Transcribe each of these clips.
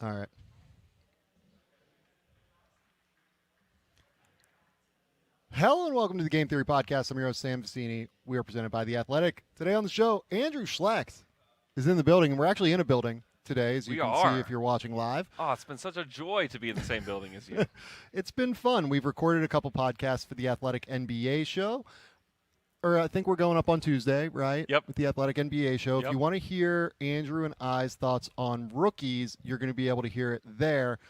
All right. Hello and welcome to the Game Theory Podcast. I'm your host, Sam Vecenie. We are presented by The Athletic. Today on the show, Andrew Schlecht is in the building, and we're actually in a building today, as you can see if you're watching live. Oh, it's been such a joy to be in the same building as you. It's been fun. We've recorded a couple podcasts for The Athletic NBA show. Or I think we're going up on Tuesday, right? Yep. With The Athletic NBA show. Yep. If you want to hear Andrew and I's thoughts on rookies, you're going to be able to hear it there.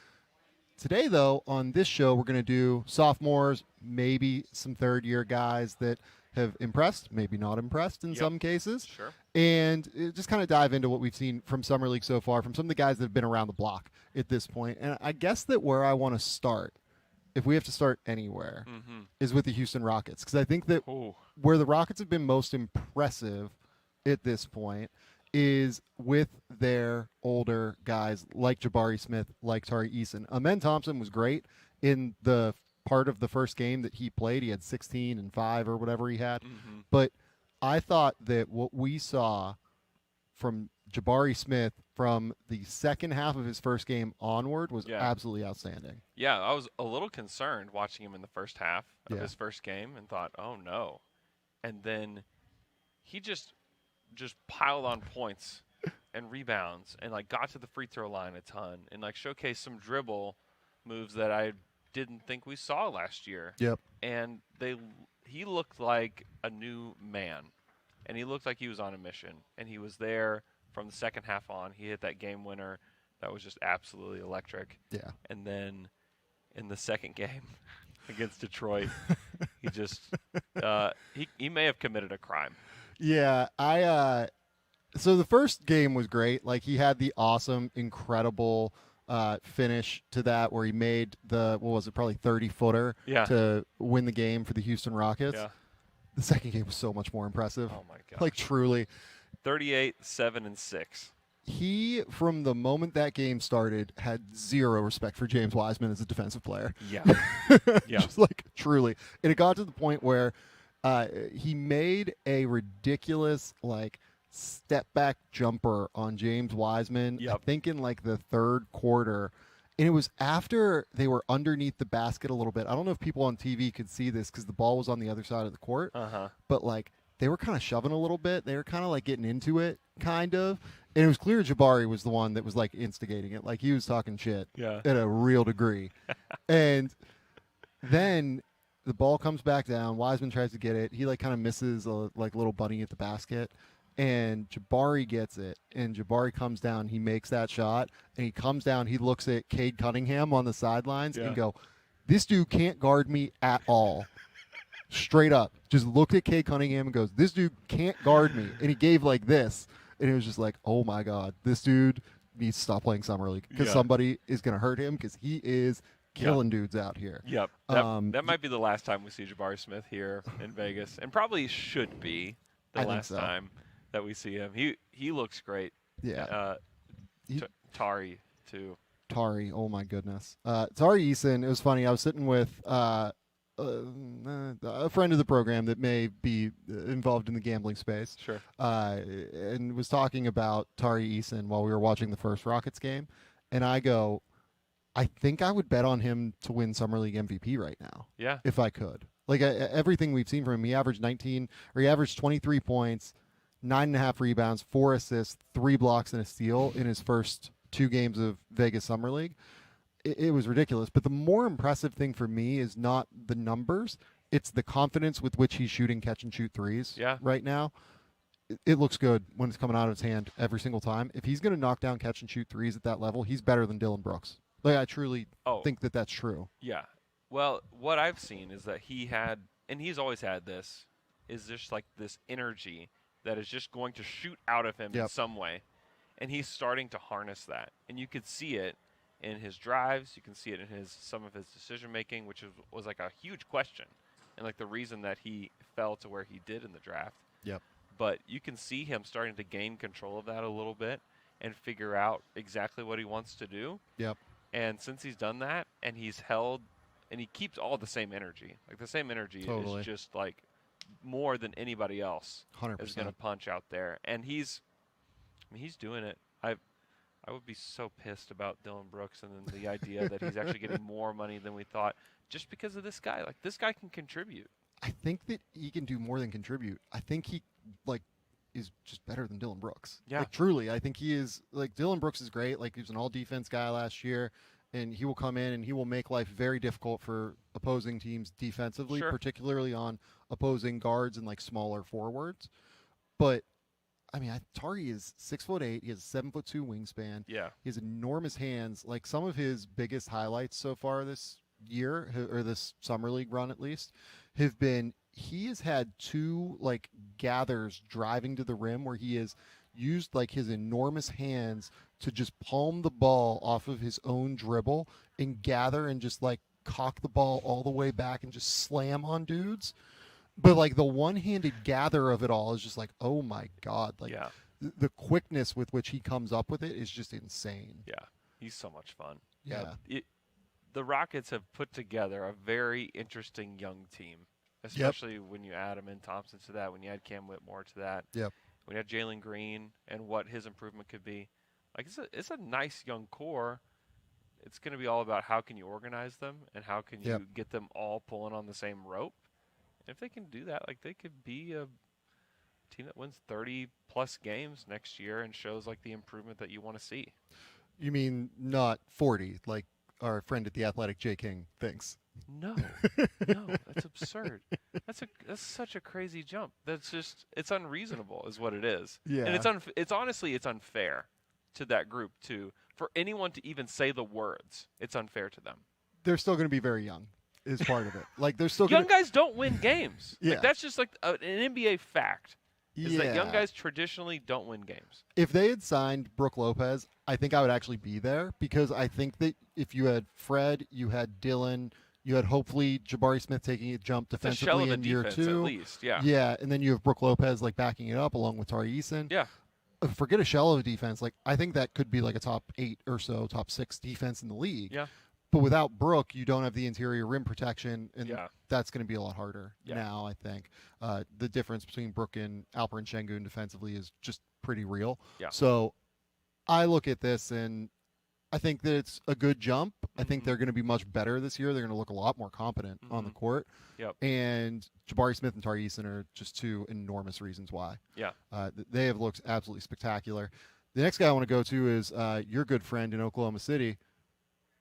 Today, though, on this show, we're going to do sophomores, maybe some third-year guys that have impressed, maybe not impressed in some cases. Sure. And just kind of dive into what we've seen from Summer League so far, from some of the guys that have been around the block at this point. And I guess that where I want to start, if we have to start anywhere, is with the Houston Rockets. Because I think that where the Rockets have been most impressive at this point is with their older guys like Jabari Smith, like Tari Eason. Amen Thompson was great in the part of the first game that he played. He had 16 and 5 or whatever he had. But I thought that what we saw from Jabari Smith from the second half of his first game onward was absolutely outstanding. Yeah, I was a little concerned watching him in the first half of his first game and thought, oh, no. And then he just piled on points and rebounds and, like, got to the free throw line a ton and, like, showcased some dribble moves that I didn't think we saw last year. Yep. And he looked like a new man, and he looked like he was on a mission, and he was there from the second half on. He hit that game winner that was just absolutely electric. Yeah. And then in the second game against Detroit, he just he may have committed a crime. Yeah, so the first game was great. Like, he had the awesome, incredible finish to that where he made the, what was it, probably 30-footer to win the game for the Houston Rockets. Yeah. The second game was so much more impressive. Oh, my God. Like, truly. 38, 7, and 6. He, from the moment that game started, had zero respect for James Wiseman as a defensive player. Yeah. Just, like, truly. And it got to the point where he made a ridiculous, like, step-back jumper on James Wiseman, I think in, like, the third quarter. And it was after they were underneath the basket a little bit. I don't know if people on TV could see this because the ball was on the other side of the court. But, like, they were kind of shoving a little bit. They were kind of, like, getting into it, kind of. And it was clear Jabari was the one that was, like, instigating it. Like, he was talking shit at a real degree. And then the ball comes back down. Wiseman tries to get it. He, like, kind of misses a, like, little bunny at the basket. And Jabari gets it. And Jabari comes down. He makes that shot. And he comes down. He looks at Cade Cunningham on the sidelines and go, this dude can't guard me at all. Straight up. Just looked at Cade Cunningham and goes, this dude can't guard me. And he gave like this. And it was just like, oh, my God. This dude needs to stop playing Summer League because somebody is going to hurt him because he is killing dudes out here. Yep. That might be the last time we see Jabari Smith here in Vegas, and probably should be the last time that we see him. He looks great. Yeah. Tari, too. Tari, oh, my goodness. Tari Eason, it was funny. I was sitting with a friend of the program that may be involved in the gambling space. Sure. And was talking about Tari Eason while we were watching the first Rockets game. And I go, I think I would bet on him to win Summer League MVP right now. Yeah. If I could. Like, everything we've seen from him, he averaged 23 points, 9.5 rebounds, 4 assists, 3 blocks, and a steal in his first 2 games of Vegas Summer League. It was ridiculous. But the more impressive thing for me is not the numbers. It's the confidence with which he's shooting catch-and-shoot threes right now. It looks good when it's coming out of his hand every single time. If he's going to knock down catch-and-shoot threes at that level, he's better than Dillon Brooks. Like, I truly think that that's true. Yeah. Well, what I've seen is that he had, and he's always had this, is just like this energy that is just going to shoot out of him in some way. And he's starting to harness that. And you could see it in his drives. You can see it in some of his decision-making, which was like a huge question. And like the reason that he fell to where he did in the draft. Yep. But you can see him starting to gain control of that a little bit and figure out exactly what he wants to do. Yep. And since he's done that, and he's held, and he keeps all the same energy. Like, the same energy is just, like, more than anybody else 100%. is going to punch out there. And he's doing it. I would be so pissed about Dillon Brooks and then the idea that he's actually getting more money than we thought just because of this guy. Like, this guy can contribute. I think that he can do more than contribute. I think he, is just better than Dillon Brooks. Yeah. Like, truly, I think he is. Like, Dillon Brooks is great. Like, he was an all-defense guy last year, and he will come in and he will make life very difficult for opposing teams defensively, particularly on opposing guards and, like, smaller forwards. But I mean, Tari is 6'8". He has a 7'2" wingspan. Yeah. He has enormous hands. Like, some of his biggest highlights so far this year, or this summer league run at least, have been he has had 2 like gathers driving to the rim where he has used like his enormous hands to just palm the ball off of his own dribble and gather and just like cock the ball all the way back and just slam on dudes. But like the one-handed gather of it all is just like, oh my God. Like the quickness with which he comes up with it is just insane. Yeah. He's so much fun. Yeah. The Rockets have put together a very interesting young team, especially when you add Amin Thompson to that, when you add Cam Whitmore to that, when you add Jalen Green and what his improvement could be. Like, it's a nice young core. It's going to be all about how can you organize them and how can you get them all pulling on the same rope. And if they can do that, like, they could be a team that wins 30-plus games next year and shows, like, the improvement that you want to see. You mean not 40, like our friend at The Athletic, Jay King, thinks? No, that's absurd. That's such a crazy jump. That's just, it's unreasonable is what it is. Yeah. And it's honestly, it's unfair to that group too. For anyone to even say the words, it's unfair to them. They're still going to be very young is part of it. Like, they're still young guys don't win games. Yeah. Like, that's just like an NBA fact. Is that young guys traditionally don't win games. If they had signed Brook Lopez, I think I would actually be there, because I think that if you had Fred, you had Dylan, you had hopefully Jabari Smith taking a jump defensively in year 2. At least, yeah. Yeah, and then you have Brook Lopez like backing it up along with Tari Eason. Yeah. Forget a shell of a defense. Like, I think that could be like a top 8 or so, top 6 defense in the league. Yeah. But without Brook, you don't have the interior rim protection, and that's going to be a lot harder now, I think. The difference between Brook and Alperen Şengün defensively is just pretty real. Yeah. So I look at this, and I think that it's a good jump. I think they're going to be much better this year. They're going to look a lot more competent on the court. Yep. And Jabari Smith and Tari Eason are just 2 enormous reasons why. Yeah. They have looked absolutely spectacular. The next guy I want to go to is your good friend in Oklahoma City,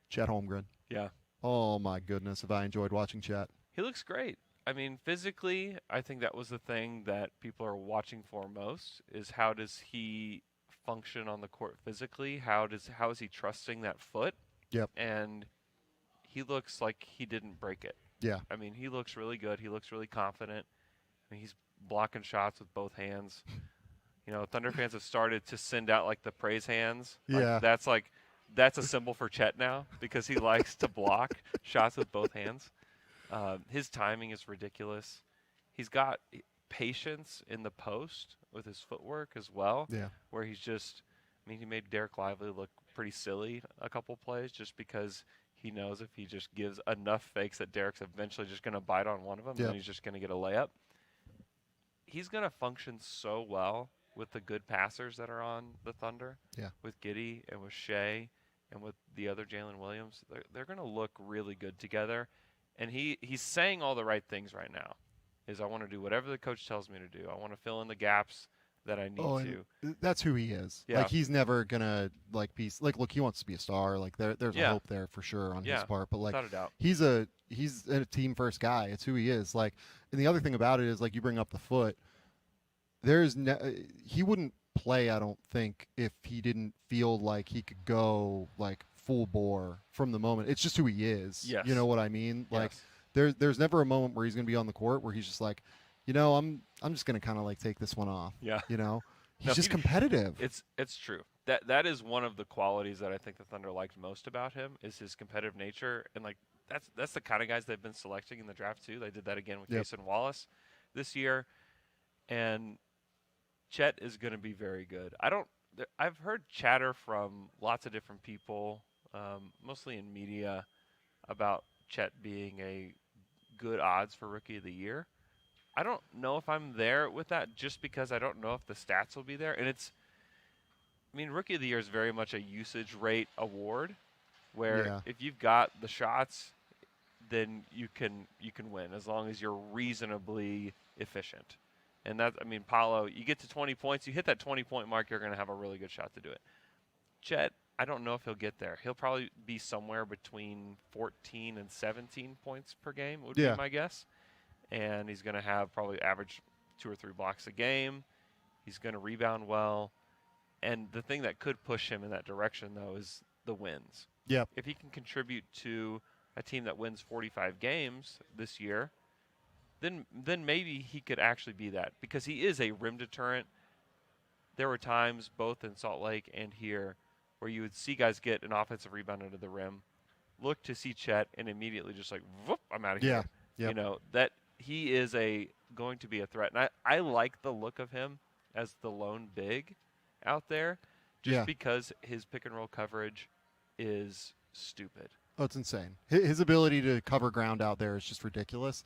Chet Holmgren. Yeah. Oh, my goodness, have I enjoyed watching Chet. He looks great. I mean, physically, I think that was the thing that people are watching for most, is how does he function on the court physically? How is he trusting that foot? Yep. And he looks like he didn't break it. Yeah. I mean, he looks really good. He looks really confident. I mean, he's blocking shots with both hands. You know, Thunder fans have started to send out, like, the praise hands. Yeah. That's a symbol for Chet now, because he likes to block shots with both hands. His timing is ridiculous. He's got patience in the post with his footwork as well. Yeah. Where he's just, I mean, he made Derek Lively look pretty silly a couple plays just because he knows if he just gives enough fakes that Derek's eventually just going to bite on one of them and then he's just going to get a layup. He's going to function so well with the good passers that are on the Thunder. Yeah. With Giddey and with Shea and with the other Jalen Williams. They're going to look really good together. And he's saying all the right things right now. Is I want to do whatever the coach tells me to do. I want to fill in the gaps that I need to. That's who he is. Yeah. Like, he's never gonna be like, look, he wants to be a star. Like, there's a hope there for sure on his part. But like, without a doubt. he's a team first guy. It's who he is. Like, and the other thing about it is, like, you bring up the foot. He wouldn't play, I don't think, if he didn't feel like he could go like full bore from the moment. It's just who he is. Yes. You know what I mean? Yes. Like, there's never a moment where he's going to be on the court where he's just like, you know, I'm just going to kind of like take this one off. Yeah. You know, he's just competitive. It's true. That is one of the qualities that I think the Thunder liked most about him, is his competitive nature. And like, that's the kind of guys they've been selecting in the draft too. They did that again with Jason Wallace this year. And Chet is going to be very good. I've heard chatter from lots of different people, mostly in media, about Chet being a good odds for Rookie of the Year. I don't know if I'm there with that, just because I don't know if the stats will be there. And I mean, Rookie of the Year is very much a usage rate award, where if you've got the shots, then you can win as long as you're reasonably efficient. And that, I mean, Paolo, you get to 20 points, you hit that 20-point mark, you're going to have a really good shot to do it. Chet, I don't know if he'll get there. He'll probably be somewhere between 14 and 17 points per game would be my guess. And he's going to have probably average 2 or 3 blocks a game. He's going to rebound well. And the thing that could push him in that direction, though, is the wins. Yep. If he can contribute to a team that wins 45 games this year, then maybe he could actually be that, because he is a rim deterrent. There were times both in Salt Lake and here where you would see guys get an offensive rebound under the rim, look to see Chet, and immediately just like, whoop, I'm out of here. Yep. You know, that he is going to be a threat. And I like the look of him as the lone big out there, just because his pick and roll coverage is stupid. Oh, it's insane. His ability to cover ground out there is just ridiculous.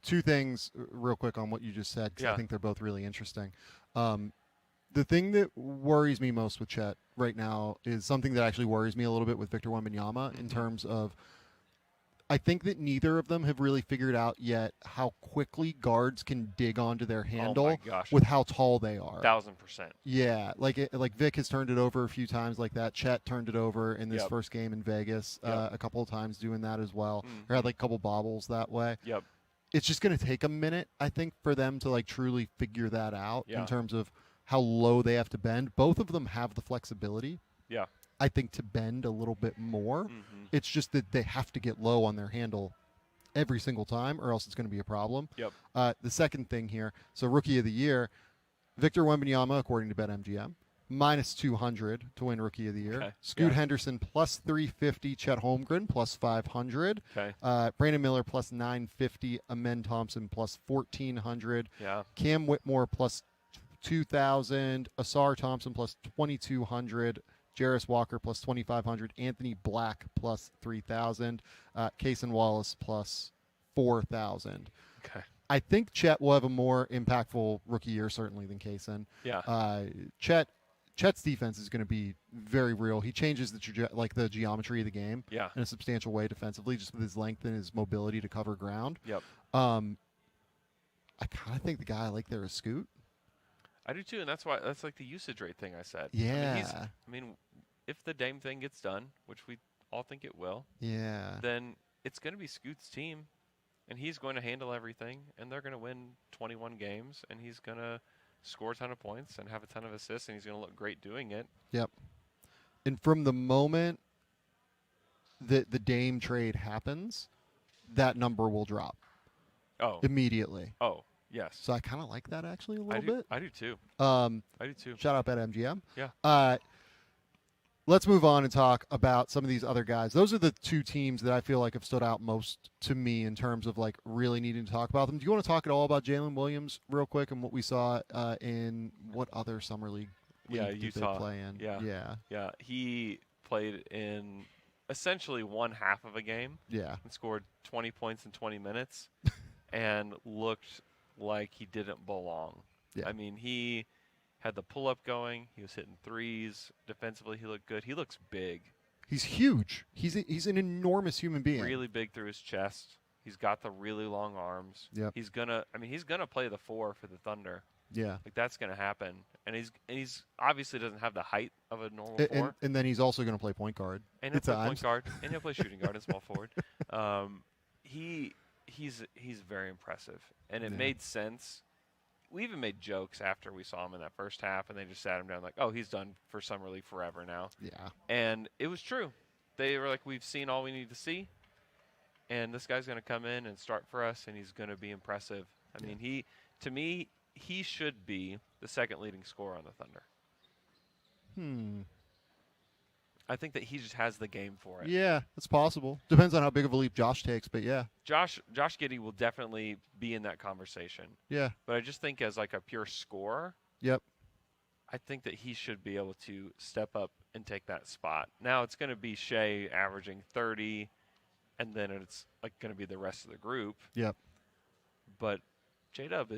2 things real quick on what you just said, because I think they're both really interesting. The thing that worries me most with Chet right now is something that actually worries me a little bit with Victor Wembanyama in terms of, I think that neither of them have really figured out yet how quickly guards can dig onto their handle with how tall they are. 1,000%. Yeah, like Vic has turned it over a few times like that. Chet turned it over in this first game in Vegas a couple of times doing that as well. Or had like a couple bobbles that way. Yep. It's just going to take a minute, I think, for them to like truly figure that out in terms of how low they have to bend. Both of them have the flexibility, I think, to bend a little bit more. It's just that they have to get low on their handle every single time, or else it's going to be a problem. The second thing here, so Rookie of the Year, Victor Wembanyama, according to BetMGM, minus 200 to win Rookie of the Year. Okay. Scoot Henderson plus 350. Chet Holmgren plus 500. Okay. Brandon Miller plus 950. Amen Thompson plus 1,400. Yeah. Cam Whitmore plus 2,000. Asar Thompson plus 2,200. Jarris Walker plus 2,500. Anthony Black plus 3,000. Kaysen Wallace plus 4,000. Okay. I think Chet will have a more impactful rookie year, certainly, than Kaysen. Yeah. Chet's defense is going to be very real. He changes the geometry of the game in a substantial way defensively, just with his length and his mobility to cover ground. Yep. I kind of think the guy I like there is Scoot. I do too, and that's like the usage rate thing I said. Yeah. I mean, if the Dame thing gets done, which we all think it will, then it's going to be Scoot's team, and he's going to handle everything, and they're going to win 21 games, and he's going to score a ton of points and have a ton of assists, and he's going to look great doing it. Yep. And from the moment that the Dame trade happens, that number will drop. Oh. Immediately. Oh. Yes. So I kind of like that actually a little bit. I do too. I do too. Shout out BetMGM. Yeah. Let's move on and talk about some of these other guys. Those are the 2 teams that I feel like have stood out most to me in terms of like really needing to talk about them. Do you want to talk at all about Jalen Williams real quick and what we saw in what other summer league? Utah. Did play in? Yeah. He played in essentially one half of a game. Yeah. And scored 20 points in 20 minutes, and looked like he didn't belong. Yeah. I mean, he had the pull-up going. He was hitting threes. Defensively, he looked good. He looks big. He's huge. He's an enormous human being. Really big through his chest. He's got the really long arms. Yep. He's gonna play the 4 for the Thunder. Yeah. Like, that's gonna happen. And he's obviously doesn't have the height of a normal 4. And then he's also gonna play point guard. And he'll play point guard. And he'll play shooting guard and small forward. He's very impressive, and it made sense. We even made jokes after we saw him in that first half, and they just sat him down like, "Oh, he's done for Summer League forever now." Yeah, and it was true. They were like, "We've seen all we need to see, and this guy's going to come in and start for us, and he's going to be impressive." I mean, he should be the second leading scorer on the Thunder. I think that he just has the game for it. Yeah, it's possible. Depends on how big of a leap Josh takes, but yeah. Josh Giddey will definitely be in that conversation. Yeah. But I just think as like a pure scorer, I think that he should be able to step up and take that spot. Now it's going to be Shea averaging 30, and then it's like going to be the rest of the group. Yep. But J-Dub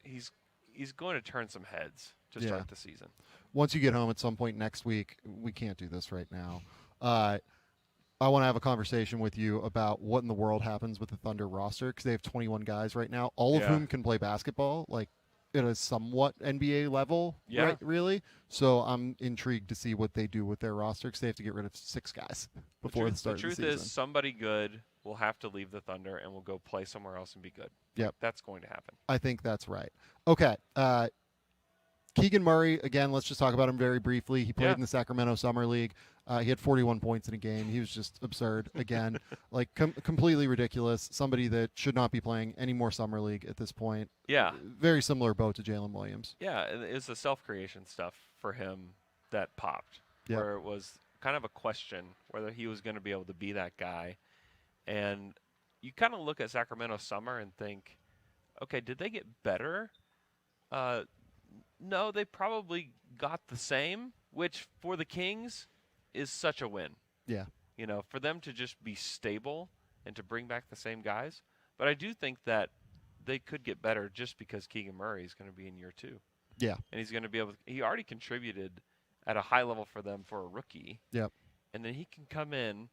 he's going to turn some heads to start the season. once you get home at some point next week, we can't do this right now. I want to have a conversation with you about what in the world happens with the Thunder roster, because they have 21 guys right now, all of whom can play basketball, like at a somewhat NBA level, right, really. So I'm intrigued to see what they do with their roster, because they have to get rid of 6 guys before the start of the season. The truth is, somebody good will have to leave the Thunder and will go play somewhere else and be good. Yep. That's going to happen. I think that's right. Okay. Keegan Murray, again, let's just talk about him very briefly. He played in the Sacramento Summer League. He had 41 points in a game. He was just absurd again, like completely ridiculous. Somebody that should not be playing any more Summer League at this point. Yeah. Very similar boat to Jalen Williams. Yeah, it's the self-creation stuff for him that popped, where it was kind of a question whether he was going to be able to be that guy. And you kind of look at Sacramento Summer and think, okay, did they get better? No, they probably got the same, which for the Kings is such a win. Yeah. You know, for them to just be stable and to bring back the same guys. But I do think that they could get better just because Keegan Murray is going to be in year 2. Yeah. And he's going to be able to, he already contributed at a high level for them for a rookie. Yep. And then he can come in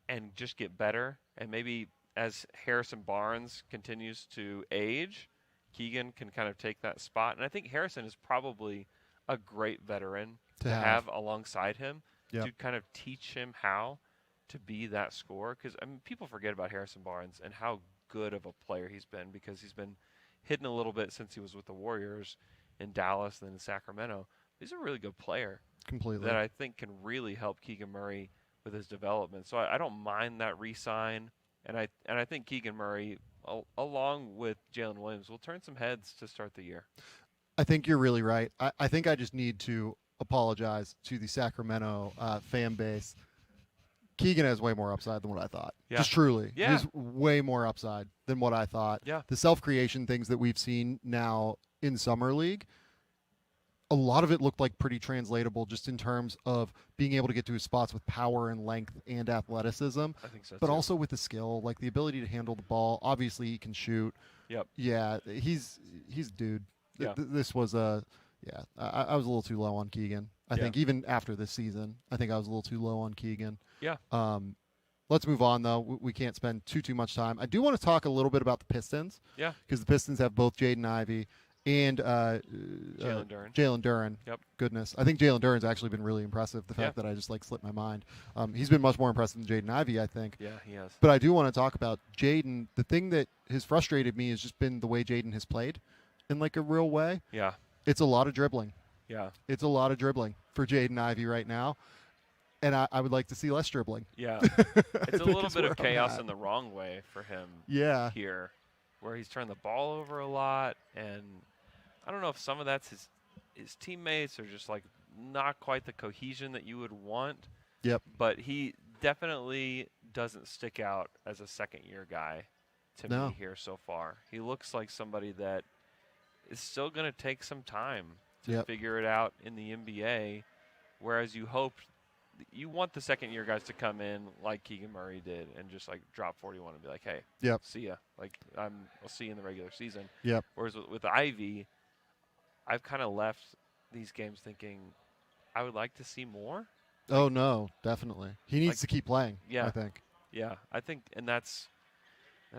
and just get better. And maybe as Harrison Barnes continues to age, Keegan can kind of take that spot. And I think Harrison is probably a great veteran to have alongside him to kind of teach him how to be that scorer. Because, I mean, people forget about Harrison Barnes and how good of a player he's been, because he's been hidden a little bit since he was with the Warriors in Dallas and then in Sacramento. He's a really good player. Completely. That I think can really help Keegan Murray with his development. So I don't mind that re-sign. And I think Keegan Murray, along with Jalen Williams, will turn some heads to start the year. I think you're really right. I think I just need to apologize to the Sacramento fan base. Keegan has way more upside than what I thought. Yeah. Just truly. Yeah. He's way more upside than what I thought. Yeah. The self-creation things that we've seen now in Summer League, a lot of it looked like pretty translatable just in terms of being able to get to his spots with power and length and athleticism. I think so, but too. also with the skill, like the ability to handle the ball. Obviously, he can shoot. Yep. Yeah, he's a dude. Yeah. This was a I was a little too low on Keegan. I think even after this season, I think I was a little too low on Keegan. Yeah. Let's move on, though. We can't spend too much time. I do want to talk a little bit about the Pistons. Yeah. Because the Pistons have both Jaden Ivey and Jalen Duren. Yep. Goodness. I think Jalen Duren's actually been really impressive. The fact that I just slipped my mind. He's been much more impressive than Jaden Ivey, I think. Yeah, he has. But I do want to talk about Jaden. The thing that has frustrated me has just been the way Jaden has played in like a real way. Yeah. It's a lot of dribbling. Yeah. It's a lot of dribbling for Jaden Ivey right now. And I would like to see less dribbling. Yeah. It's a little bit of chaos in the wrong way for him here, where he's turned the ball over a lot. And I don't know if some of that's his teammates or just like not quite the cohesion that you would want. Yep. But he definitely doesn't stick out as a second-year guy to me here so far. He looks like somebody that is still going to take some time to figure it out in the NBA, whereas you want the second-year guys to come in like Keegan Murray did and just like drop 41 and be like, hey, see ya. Like I'll see you in the regular season. Yep. Whereas with Ivey, I've kind of left these games thinking I would like to see more. Oh no, definitely. He needs to keep playing. Yeah. I think. Yeah, I think, and that's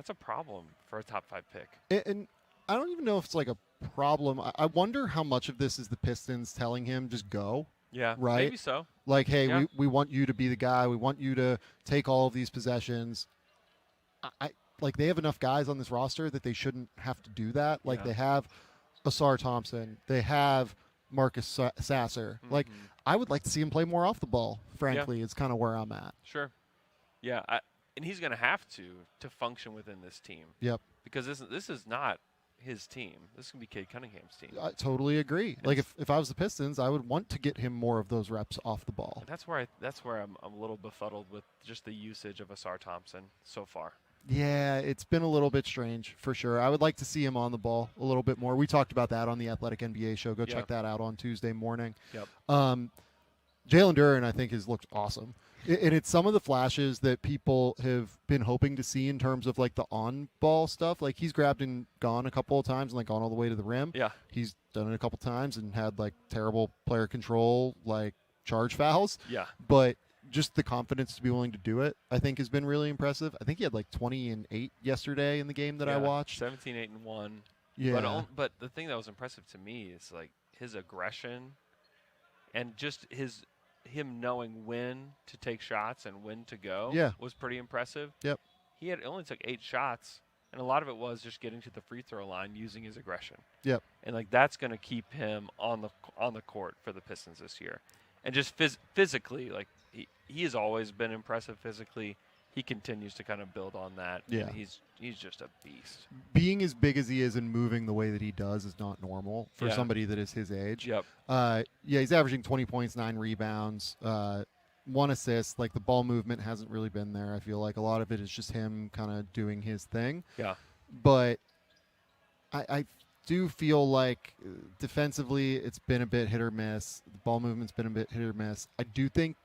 a problem for a top 5 pick. And I don't even know if it's like a problem. I wonder how much of this is the Pistons telling him just go. Yeah, right. Maybe so. Like, hey, we want you to be the guy. We want you to take all of these possessions. Like they have enough guys on this roster that they shouldn't have to do that. Like they have Ausar Thompson. They have Marcus Sasser. Mm-hmm. Like I would like to see him play more off the ball. Frankly, is kind of where I'm at. Sure. Yeah, and he's going to have to function within this team. Yep. Because this is not his team. This is going to be Cade Cunningham's team. I totally agree. Like if I was the Pistons, I would want to get him more of those reps off the ball. And that's where I'm a little befuddled with just the usage of Ausar Thompson so far. Yeah, it's been a little bit strange for sure. I would like to see him on the ball a little bit more. We talked about that on the Athletic NBA show. Go check that out on Tuesday morning. Yep. Jalen Duren, I think, has looked awesome. And it's some of the flashes that people have been hoping to see in terms of like the on-ball stuff. Like he's grabbed and gone a couple of times and like gone all the way to the rim. Yeah. He's done it a couple times and had like terrible player control, like charge fouls. Yeah. But just the confidence to be willing to do it, I think, has been really impressive. I think he had like 20 and 8 yesterday in the game that I watched. 17, 8, and 1. Yeah. But the thing that was impressive to me is like his aggression and just him knowing when to take shots and when to go was pretty impressive. Yep. He only took 8 shots, and a lot of it was just getting to the free throw line using his aggression. Yep. And like that's going to keep him on the court for the Pistons this year. And just physically, like he has always been impressive physically. He continues to kind of build on that. Yeah. And he's just a beast. Being as big as he is and moving the way that he does is not normal for somebody that is his age. Yep. He's averaging 20 points, 9 rebounds, 1 assist. Like the ball movement hasn't really been there. I feel like a lot of it is just him kind of doing his thing. Yeah. But I do feel like defensively it's been a bit hit or miss. The ball movement's been a bit hit or miss. I do think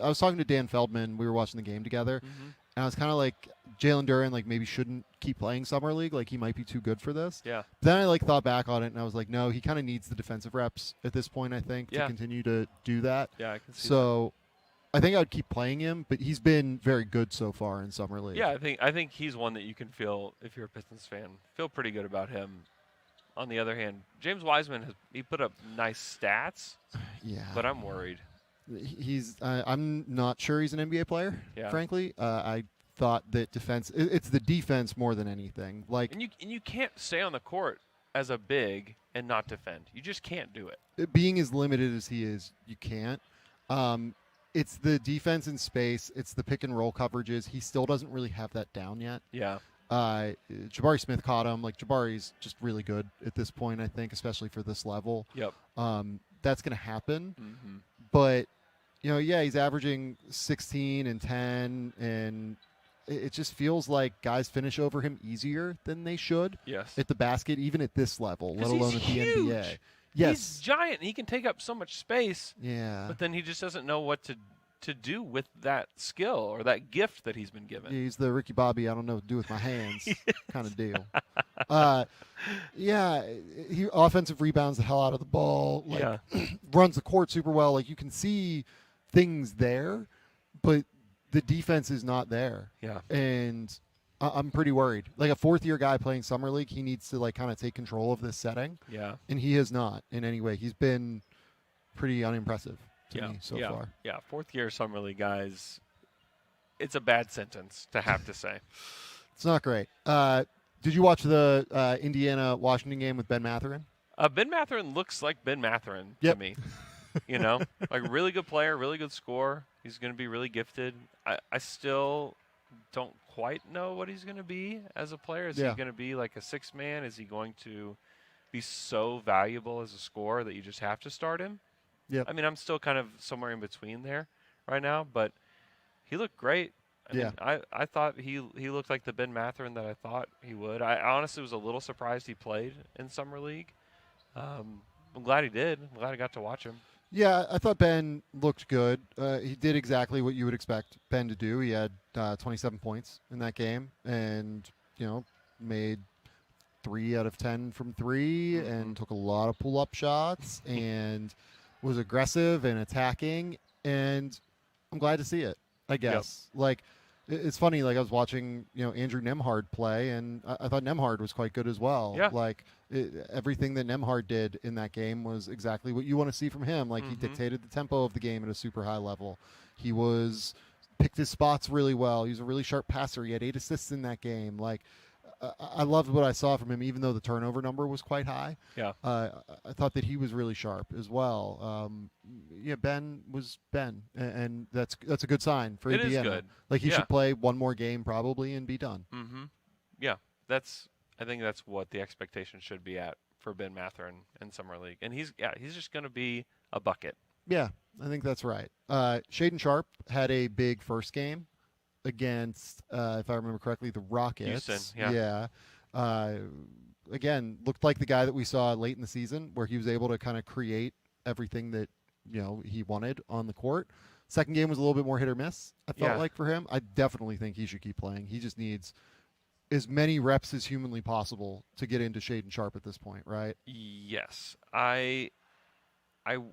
I was talking to Dan Feldman. We were watching the game together, and I was kind of like, Jalen Duren, like maybe shouldn't keep playing summer league. Like he might be too good for this. Yeah. But then I like thought back on it, and I was like, no, he kind of needs the defensive reps at this point. I think to continue to do that. Yeah, I can see. So, I think I would keep playing him, but he's been very good so far in summer league. Yeah, I think he's one that you can feel, if you're a Pistons fan, feel pretty good about him. On the other hand, James Wiseman he put up nice stats. Yeah. But I'm worried. I'm not sure he's an NBA player, frankly. I thought that defense, it's the defense more than anything. Like, and you can't stay on the court as a big and not defend. You just can't do it. Being as limited as he is, you can't. It's the defense in space. It's the pick and roll coverages. He still doesn't really have that down yet. Yeah. Jabari Smith caught him. Like, Jabari's just really good at this point, I think, especially for this level. Yep. That's going to happen. Mm-hmm. But, he's averaging 16 and 10, and it just feels like guys finish over him easier than they should at the basket, even at this level, let alone at the NBA. Yes. He's giant. He can take up so much space. Yeah. But then he just doesn't know what to do with that skill or that gift that he's been given. Yeah, he's the Ricky Bobby, I don't know what to do with my hands kind of deal. He offensive rebounds the hell out of the ball. Like, runs the court super well. Like, you can see things there, but the defense is not there. Yeah. And I'm pretty worried. Like, a 4th-year guy playing summer league, he needs to like kind of take control of this setting. Yeah. And he has not in any way. He's been pretty unimpressive to me so far. Yeah, 4th-year summer league guys, it's a bad sentence to have to say. It's not great. Did you watch the Indiana-Washington game with Ben Mathurin? Ben Mathurin looks like Ben Mathurin to me. Like really good player, really good scorer. He's going to be really gifted. I still don't quite know what he's going to be as a player. Is he going to be like a 6-man? Is he going to be so valuable as a scorer that you just have to start him? Yeah. I mean, I'm still kind of somewhere in between there right now, but he looked great. I mean, I thought he looked like the Ben Mathurin that I thought he would. I honestly was a little surprised he played in Summer League. I'm glad he did. I'm glad I got to watch him. Yeah, I thought Ben looked good. He did exactly what you would expect Ben to do. He had 27 points in that game and, made 3 out of 10 from 3 and took a lot of pull-up shots and was aggressive and attacking. And I'm glad to see it, I guess. Yep. Like, it's funny, like I was watching, Andrew Nembhard play, and I thought Nembhard was quite good as well. Yeah. Like, everything that Nembhard did in that game was exactly what you want to see from him. Like, he dictated the tempo of the game at a super high level. He picked his spots really well. He was a really sharp passer. He had 8 assists in that game. Like, I loved what I saw from him, even though the turnover number was quite high. Yeah. I thought that he was really sharp as well. Ben was Ben, and that's a good sign for Indiana. It is good. Like, he should play one more game probably and be done. Mm-hmm. Yeah, I think that's what the expectation should be at for Ben Mathurin in Summer League, and he's just going to be a bucket. Yeah, I think that's right. Shaedon Sharpe had a big first game against, if I remember correctly, the Rockets. Houston, yeah. Again, looked like the guy that we saw late in the season, where he was able to kind of create everything that he wanted on the court. Second game was a little bit more hit or miss, I felt like, for him. I definitely think he should keep playing. He just needs as many reps as humanly possible to get into Shaedon Sharpe at this point, right? Yes. I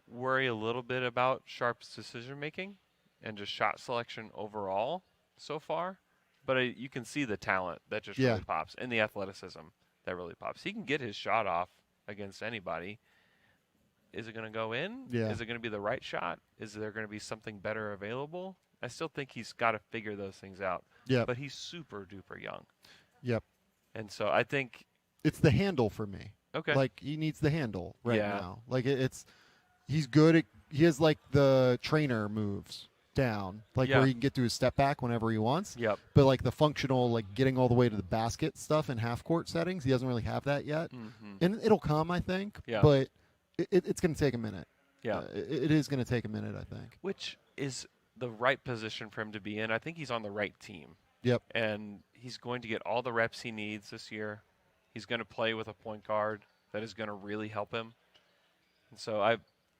worry a little bit about Sharpe's decision-making and just shot selection overall so far. But you can see the talent that just really pops and the athleticism that really pops. He can get his shot off against anybody. Is it going to go in? Yeah. Is it going to be the right shot? Is there going to be something better available? I still think he's got to figure those things out. Yeah. But he's super duper young. Yep. And so I think it's the handle for me. Okay. Like, he needs the handle now. Like, he's good. He has, like, the trainer moves down, like where he can get to his step back whenever he wants. Yep. But, like, the functional, like, getting all the way to the basket stuff in half-court settings, he doesn't really have that yet. Mm-hmm. And it'll come, I think. Yeah. But it's going to take a minute. Yeah. It is going to take a minute, I think. Which is the right position for him to be in. I think he's on the right team. Yep. And he's going to get all the reps he needs this year. He's going to play with a point guard that is going to really help him. And so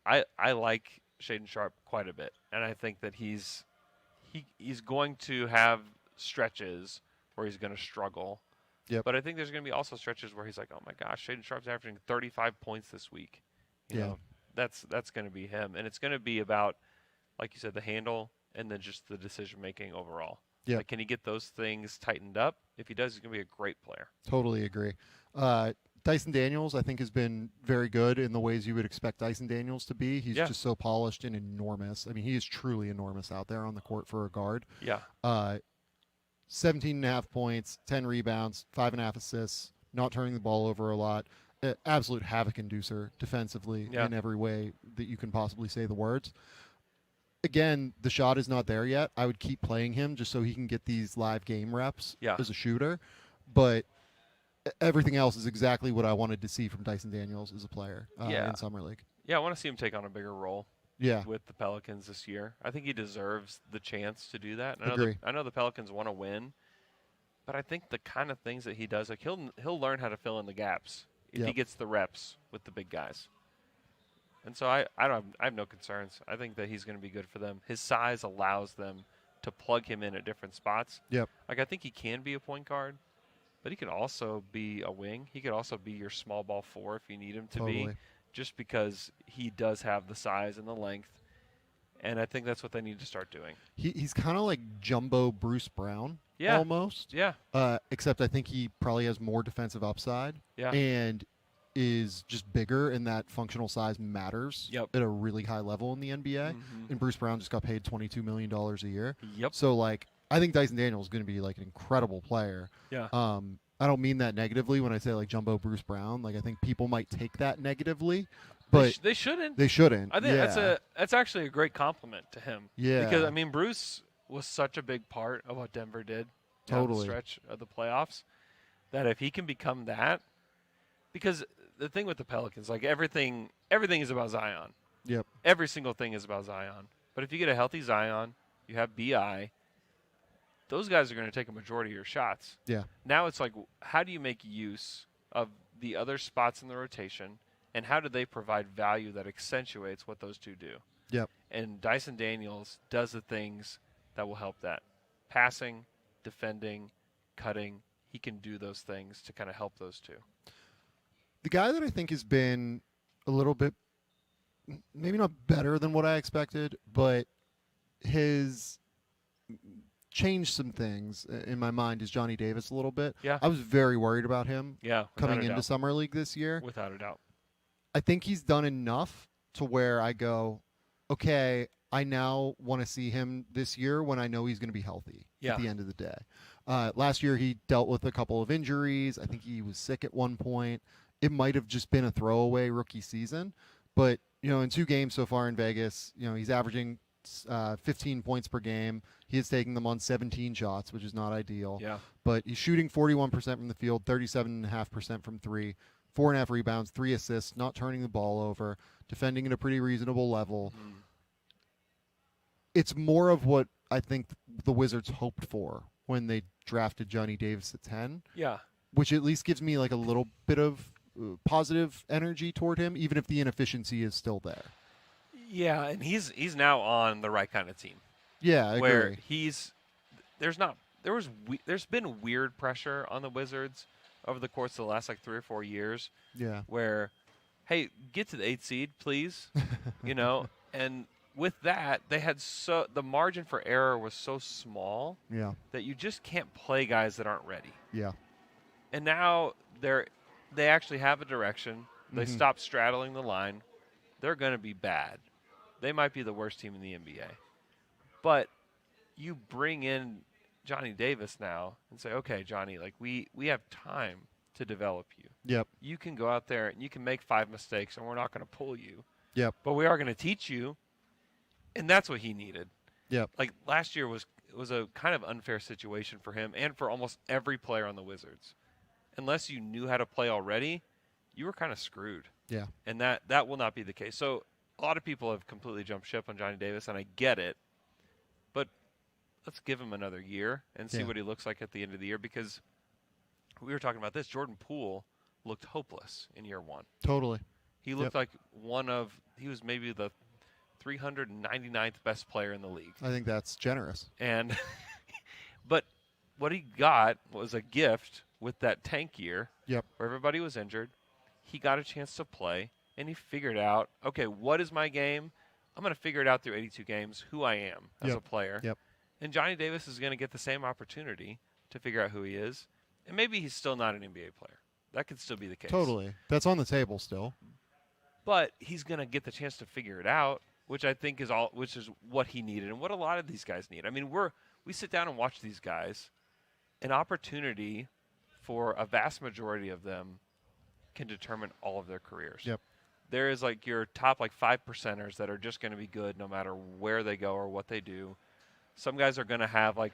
I like Shaedon Sharpe quite a bit, and I think that he's going to have stretches where he's going to struggle. Yep. But I think there's going to be also stretches where he's like, oh my gosh, Shaedon Sharpe's averaging 35 points this week. You know, that's going to be him, and it's going to be about, like you said, the handle and then just the decision making overall. Yeah. Like, can he get those things tightened up? If he does, he's going to be a great player. Totally agree. Dyson Daniels, I think, has been very good in the ways you would expect Dyson Daniels to be. He's just so polished and enormous. I mean, he is truly enormous out there on the court for a guard. Yeah. 17.5 points, 10 rebounds, 5.5 assists, not turning the ball over a lot. Absolute havoc inducer defensively in every way that you can possibly say the words. Again, the shot is not there yet. I would keep playing him just so he can get these live game reps as a shooter. But everything else is exactly what I wanted to see from Dyson Daniels as a player in Summer League. Yeah, I want to see him take on a bigger role with the Pelicans this year. I think he deserves the chance to do that. I know the Pelicans want to win, but I think the kind of things that he does, like he'll learn how to fill in the gaps if he gets the reps with the big guys. And so I have no concerns. I think that he's going to be good for them. His size allows them to plug him in at different spots. Yep. Like, I think he can be a point guard, but he could also be a wing. He could also be your small ball 4 if you need him to be, just because he does have the size and the length. And I think that's what they need to start doing. He's kind of like jumbo Bruce Brown almost. Yeah. Except I think he probably has more defensive upside. Yeah. And is just bigger, and that functional size matters at a really high level in the NBA. Mm-hmm. And Bruce Brown just got paid $22 million a year. Yep. So, like, I think Dyson Daniels is going to be, like, an incredible player. Yeah. I don't mean that negatively when I say, like, jumbo Bruce Brown. Like, I think people might take that negatively. But they shouldn't. They shouldn't. I think that's actually a great compliment to him. Yeah. Because, I mean, Bruce was such a big part of what Denver did down the stretch of the playoffs, that if he can become that, because the thing with the Pelicans, like, everything is about Zion. Yep. Every single thing is about Zion. But if you get a healthy Zion, you have BI, those guys are going to take a majority of your shots. Yeah. Now it's like, how do you make use of the other spots in the rotation, and how do they provide value that accentuates what those two do? Yep. And Dyson Daniels does the things that will help that. Passing, defending, cutting. He can do those things to kind of help those two. The guy that I think has been a little bit, maybe not better than what I expected, but has changed some things in my mind is Johnny Davis a little bit. Yeah. I was very worried about him coming into doubt. Summer League this year. Without a doubt. I think he's done enough to where I go, okay, I now want to see him this year when I know he's going to be healthy at the end of the day. Last year he dealt with a couple of injuries. I think he was sick at one point. It might have just been a throwaway rookie season. But, in 2 games so far in Vegas, he's averaging 15 points per game. He is taking them on 17 shots, which is not ideal. Yeah. But he's shooting 41% from the field, 37.5% from 3, 4.5 rebounds, 3 assists, not turning the ball over, defending at a pretty reasonable level. Mm. It's more of what I think the Wizards hoped for when they drafted Johnny Davis at 10. Yeah. Which at least gives me like a little bit of positive energy toward him, even if the inefficiency is still there. Yeah, and he's now on the right kind of team. Yeah, I where agree. There's been weird pressure on the Wizards over the course of the last like 3 or 4 years. Yeah. Where, hey, get to the 8th seed, please. And with that, they had the margin for error was so small. Yeah. That you just can't play guys that aren't ready. Yeah. And now they actually have a direction. They stop straddling the line. They're going to be bad. They might be the worst team in the NBA. But you bring in Johnny Davis now and say, okay, Johnny, like we have time to develop you. Yep. You can go out there and you can make 5 mistakes and we're not going to pull you. Yep. But we are going to teach you. And that's what he needed. Yep. Like last year was a kind of unfair situation for him and for almost every player on the Wizards. Unless you knew how to play already, you were kind of screwed. Yeah. And that will not be the case. So a lot of people have completely jumped ship on Johnny Davis, and I get it. But let's give him another year and see what he looks like at the end of the year, because we were talking about this. Jordan Poole looked hopeless in year 1. Totally. He looked like he was maybe the 399th best player in the league. I think that's generous. And but what he got was a gift with that tank year where everybody was injured. He got a chance to play, and he figured out, okay, what is my game? I'm going to figure it out through 82 games, who I am as a player. Yep. And Johnny Davis is going to get the same opportunity to figure out who he is. And maybe he's still not an NBA player. That could still be the case. Totally. That's on the table still. But he's going to get the chance to figure it out, which I think is what he needed and what a lot of these guys need. I mean, we sit down and watch these guys. An opportunity for a vast majority of them can determine all of their careers. Yep. There is like your top like 5%ers that are just going to be good no matter where they go or what they do. Some guys are going to have like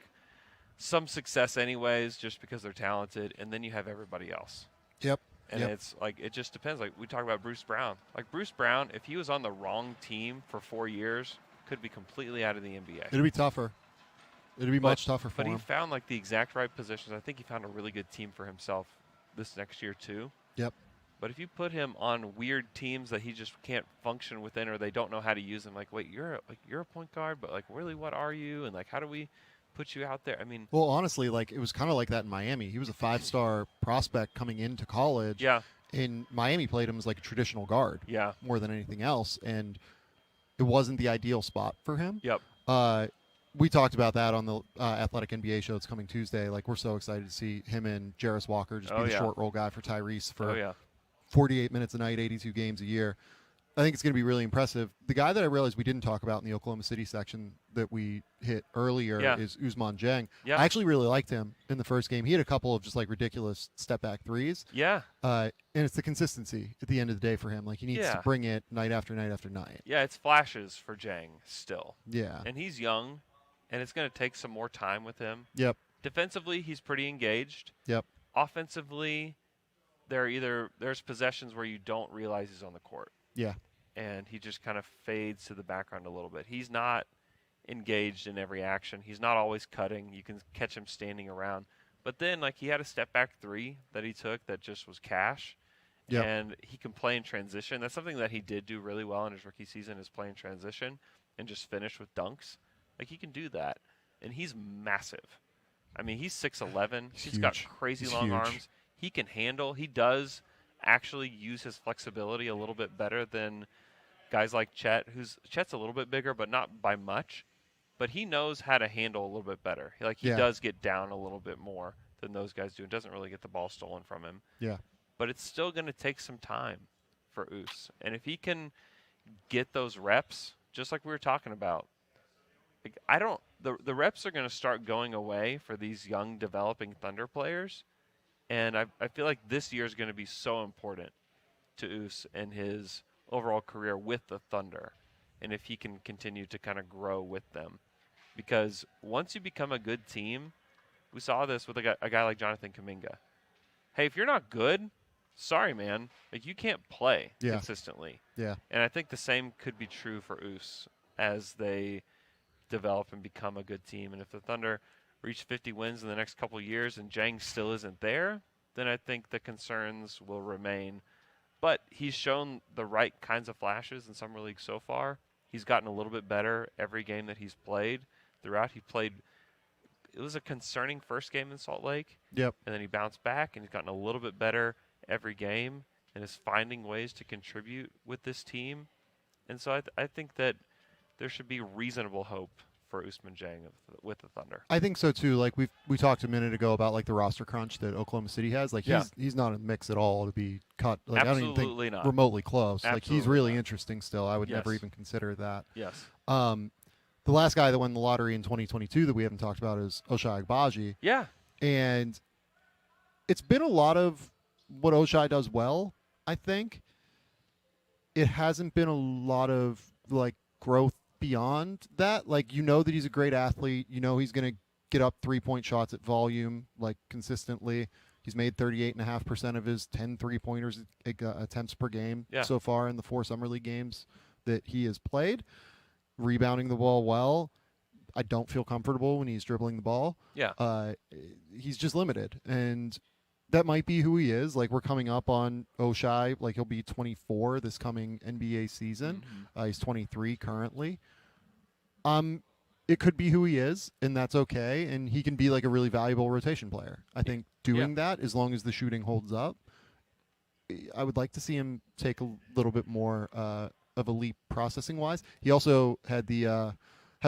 some success anyways just because they're talented, and then you have everybody else. Yep. And it's like it just depends. Like we talk about Bruce Brown. Like Bruce Brown, if he was on the wrong team for 4 years, could be completely out of the NBA. It'd be tougher. It'd be much tougher for him. But he found like the exact right positions. I think he found a really good team for himself this next year too. Yep. But if you put him on weird teams that he just can't function within, or they don't know how to use him, like, wait, you're a point guard, but like, really, what are you? And like, how do we put you out there? I mean, well, honestly, like it was kind of like that in Miami. He was a 5-star prospect coming into college. Yeah. And Miami played him as like a traditional guard. Yeah. More than anything else, and it wasn't the ideal spot for him. Yep. We talked about that on the Athletic NBA show that's coming Tuesday. Like, we're so excited to see him and Jarris Walker just be the short roll guy for Tyrese for 48 minutes a night, 82 games a year. I think it's going to be really impressive. The guy that I realized we didn't talk about in the Oklahoma City section that we hit earlier is Usman Jang. Yeah. I actually really liked him in the first game. He had a couple of just like ridiculous step-back threes. Yeah. And it's the consistency at the end of the day for him. Like, he needs to bring it night after night after night. Yeah, it's flashes for Jang still. Yeah. And he's young, and it's going to take some more time with him. Yep. Defensively, he's pretty engaged. Yep. Offensively, there's possessions where you don't realize he's on the court. Yeah. And he just kind of fades to the background a little bit. He's not engaged in every action. He's not always cutting. You can catch him standing around. But then, like, he had a step-back 3 that he took that just was cash. Yep. And he can play in transition. That's something that he did do really well in his rookie season, is play in transition and just finish with dunks. Like, he can do that. And he's massive. I mean, he's 6'11". He's got crazy long arms. He can handle. He does actually use his flexibility a little bit better than guys like Chet, Chet's a little bit bigger, but not by much. But he knows how to handle a little bit better. Like, he does get down a little bit more than those guys do. It doesn't really get the ball stolen from him. Yeah. But it's still going to take some time for Us. And if he can get those reps, just like we were talking about, like, the reps are going to start going away for these young developing Thunder players. And I feel like this year is going to be so important to Us and his overall career with the Thunder, and if he can continue to kind of grow with them. Because once you become a good team, we saw this with a guy like Jonathan Kuminga. Hey, if you're not good, sorry, man. Like, you can't play consistently. Yeah. And I think the same could be true for Us as they develop and become a good team. And if the Thunder reach 50 wins in the next couple of years and Jang still isn't there, then I think the concerns will remain. But he's shown the right kinds of flashes in Summer League so far, He's gotten a little bit better every game that he's played throughout. It was a concerning first game in Salt Lake. Yep. And then he bounced back, and he's gotten a little bit better every game and is finding ways to contribute with this team. And so I think that there should be reasonable hope for Usman Jang with the Thunder. I think so too. Like we talked a minute ago about like the roster crunch that Oklahoma City has. Like he's not in the mix at all to be cut. Like Absolutely I don't even think not. remotely close. Absolutely like he's really not. interesting still. I would never even consider that. Yes. The last guy that won the lottery in 2022 that we haven't talked about is Ochai Agbaji. Yeah. And it's been a lot of what Ochai does well, I think. It hasn't been a lot of like growth beyond that. Like, you know that he's a great athlete. You know he's going to get up 3-point shots at volume, like, consistently. He's made 38.5% of his 10 3-pointers attempts per game so far in the 4 Summer League games that he has played. Rebounding the ball well. I don't feel comfortable when he's dribbling the ball. Yeah. He's just limited. And that might be who he is. Like, we're coming up on Ochai. Like, he'll be 24 this coming NBA season. Mm-hmm. He's 23 currently. It could be who he is, and that's okay. And he can be like a really valuable rotation player. I think doing that, as long as the shooting holds up, I would like to see him take a little bit more of a leap processing-wise. He also had the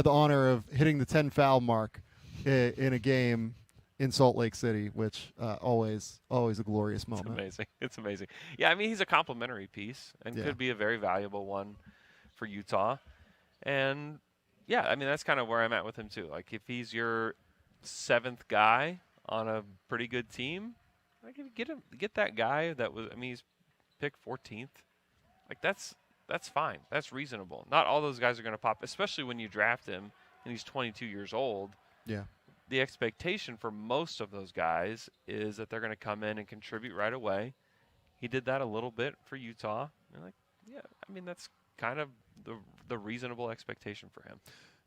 honor of hitting the 10 foul mark in a game in Salt Lake City, which always a glorious moment. It's amazing. Yeah, I mean, he's a complimentary piece and could be a very valuable one for Utah. And yeah, I mean, that's kind of where I'm at with him too. Like, if he's your 7th guy on a pretty good team, like, if you get that guy that was, I mean, he's picked 14th. Like, that's fine. That's reasonable. Not all those guys are going to pop, especially when you draft him and he's 22 years old. Yeah. The expectation for most of those guys is that they're going to come in and contribute right away. He did that a little bit for Utah. And like, yeah, I mean, that's kind of the reasonable expectation for him.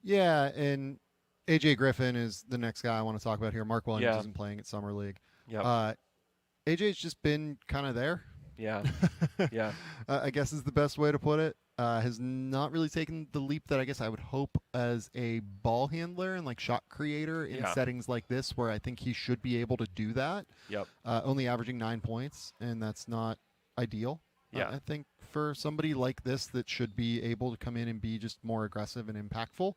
Yeah, and AJ Griffin is the next guy I want to talk about here. Mark Williams isn't playing at Summer League. Yep. AJ's just been kind of there. Yeah. Yeah. I guess is the best way to put it. Has not really taken the leap that I guess I would hope as a ball handler and like shot creator in settings like this, where I think he should be able to do that. Yep. Only averaging 9 points, and that's not ideal. Yeah. I think for somebody like this that should be able to come in and be just more aggressive and impactful.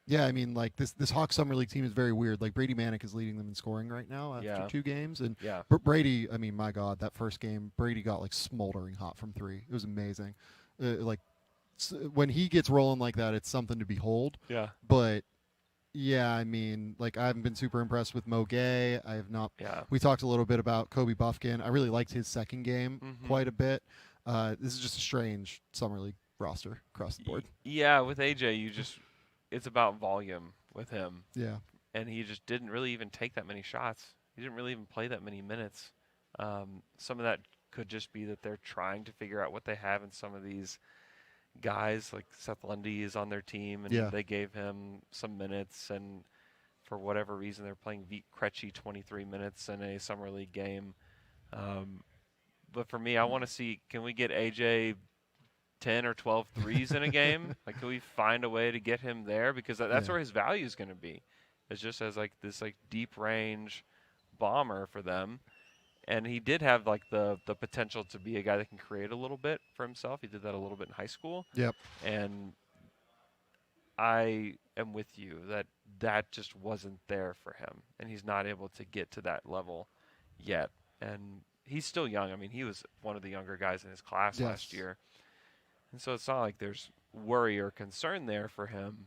Yeah, I mean, like, this Hawks Summer League team is very weird. Like, Brady Manick is leading them in scoring right now after 2 games. And Brady, I mean, my God, that first game, Brady got, like, smoldering hot from 3. It was amazing. When he gets rolling like that, it's something to behold. Yeah. But, yeah, I mean, like, I haven't been super impressed with Mo Gay. I have not. Yeah. We talked a little bit about Kobe Buffkin. I really liked his second game quite a bit. This is just a strange Summer League roster across the board. Yeah, with AJ, it's about volume with him. Yeah. And he just didn't really even take that many shots. He didn't really even play that many minutes. Some of that could just be that they're trying to figure out what they have in some of these guys. Like Seth Lundy is on their team, and they gave him some minutes. And for whatever reason, they're playing Vit Krejci 23 minutes in a Summer League game. But for me, I want to see, can we get AJ 10 or 12 threes in a game? Like, can we find a way to get him there? Because that's where his value is going to be. It's just as like this like deep range bomber for them. And he did have like the potential to be a guy that can create a little bit for himself. He did that a little bit in high school. Yep. And I am with you that just wasn't there for him. And he's not able to get to that level yet. And he's still young. I mean, he was one of the younger guys in his class last year. And so it's not like there's worry or concern there for him.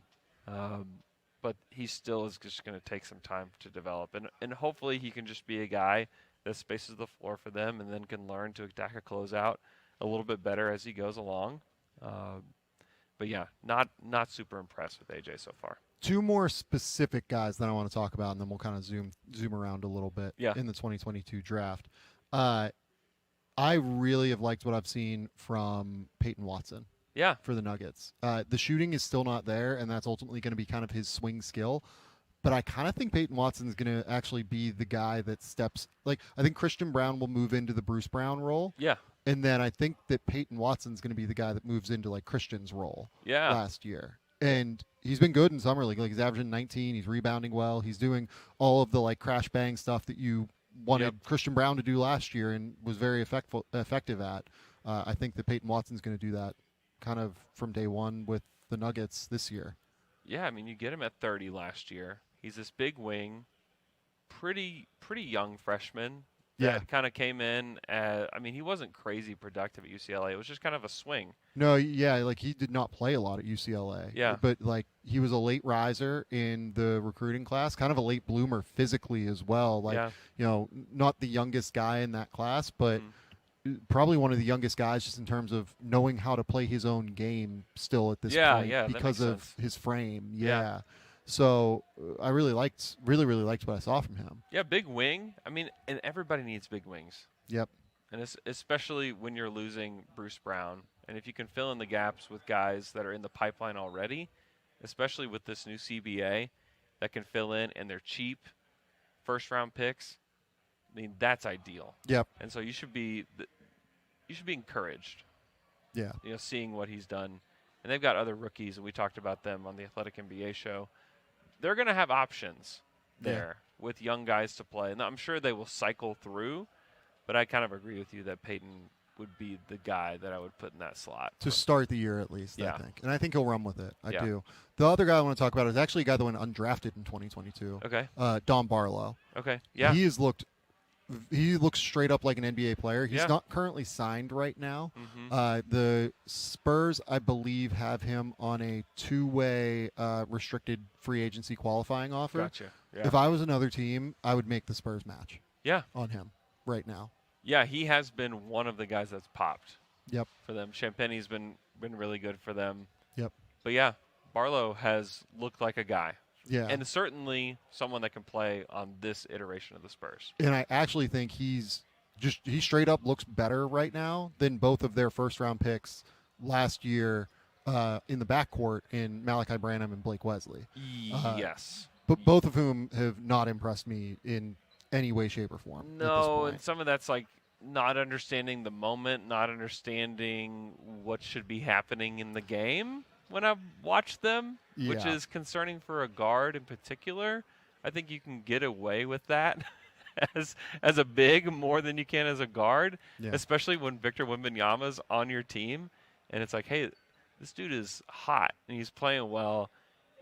But he still is just going to take some time to develop. And hopefully he can just be a guy that spaces the floor for them and then can learn to attack a closeout a little bit better as he goes along. But yeah, not super impressed with AJ so far. 2 more specific guys that I want to talk about, and then we'll kind of zoom around a little bit in the 2022 draft. I really have liked what I've seen from Peyton Watson for the Nuggets. The shooting is still not there, and that's ultimately going to be kind of his swing skill. But I kind of think Peyton Watson is going to actually be the guy that steps. Like, I think Christian Braun will move into the Bruce Brown role. Yeah. And then I think that Peyton Watson's going to be the guy that moves into, like, Christian's role last year. And he's been good in Summer League. Like, he's averaging 19. He's rebounding well. He's doing all of the, like, crash bang stuff that you wanted Christian Braun to do last year and was very effective at. I think that Peyton Watson's going to do that kind of from day one with the Nuggets this year. Yeah, I mean, you get him at 30 last year. He's this big wing, pretty young freshman that kind of came in. I mean, he wasn't crazy productive at UCLA. It was just kind of a swing. No, yeah, like he did not play a lot at UCLA. Yeah. But like he was a late riser in the recruiting class, kind of a late bloomer physically as well. Like, you know, not the youngest guy in that class, but probably one of the youngest guys just in terms of knowing how to play his own game still at this point because of his frame. Yeah. So I really liked what I saw from him. Yeah, big wing. I mean, and everybody needs big wings. Yep. And especially when you're losing Bruce Brown. And if you can fill in the gaps with guys that are in the pipeline already, especially with this new CBA that can fill in and they're cheap first-round picks, I mean, that's ideal. Yep. And so you should be encouraged. Yeah. You know, seeing what he's done. And they've got other rookies, and we talked about them on the Athletic NBA show. They're going to have options there with young guys to play. And I'm sure they will cycle through, but I kind of agree with you that Peyton would be the guy that I would put in that slot. To start the year at least, I think. And I think he'll run with it. I do. The other guy I want to talk about is actually a guy that went undrafted in 2022. Okay. Don Barlow. Okay, yeah. He looks straight up like an NBA player. He's not currently signed right now. The Spurs, I believe, have him on a two-way restricted free agency qualifying offer. Gotcha. Yeah. If I was another team, I would make the Spurs match. Yeah. On him right now. Yeah, he has been one of the guys that's popped. Yep. For them. Champagne's been really good for them. Yep. But yeah, Barlow has looked like a guy. Yeah. And certainly someone that can play on this iteration of the Spurs. And I actually think he straight up looks better right now than both of their first-round picks last year in the backcourt in Malachi Branham and Blake Wesley. Yes. But both of whom have not impressed me in any way, shape, or form. No, and some of that's like not understanding the moment, not understanding what should be happening in the game when I've watched them, which is concerning for a guard in particular. I think you can get away with that as a big more than you can as a guard, especially when Victor Wembanyama's on your team. And it's like, hey, this dude is hot and he's playing well.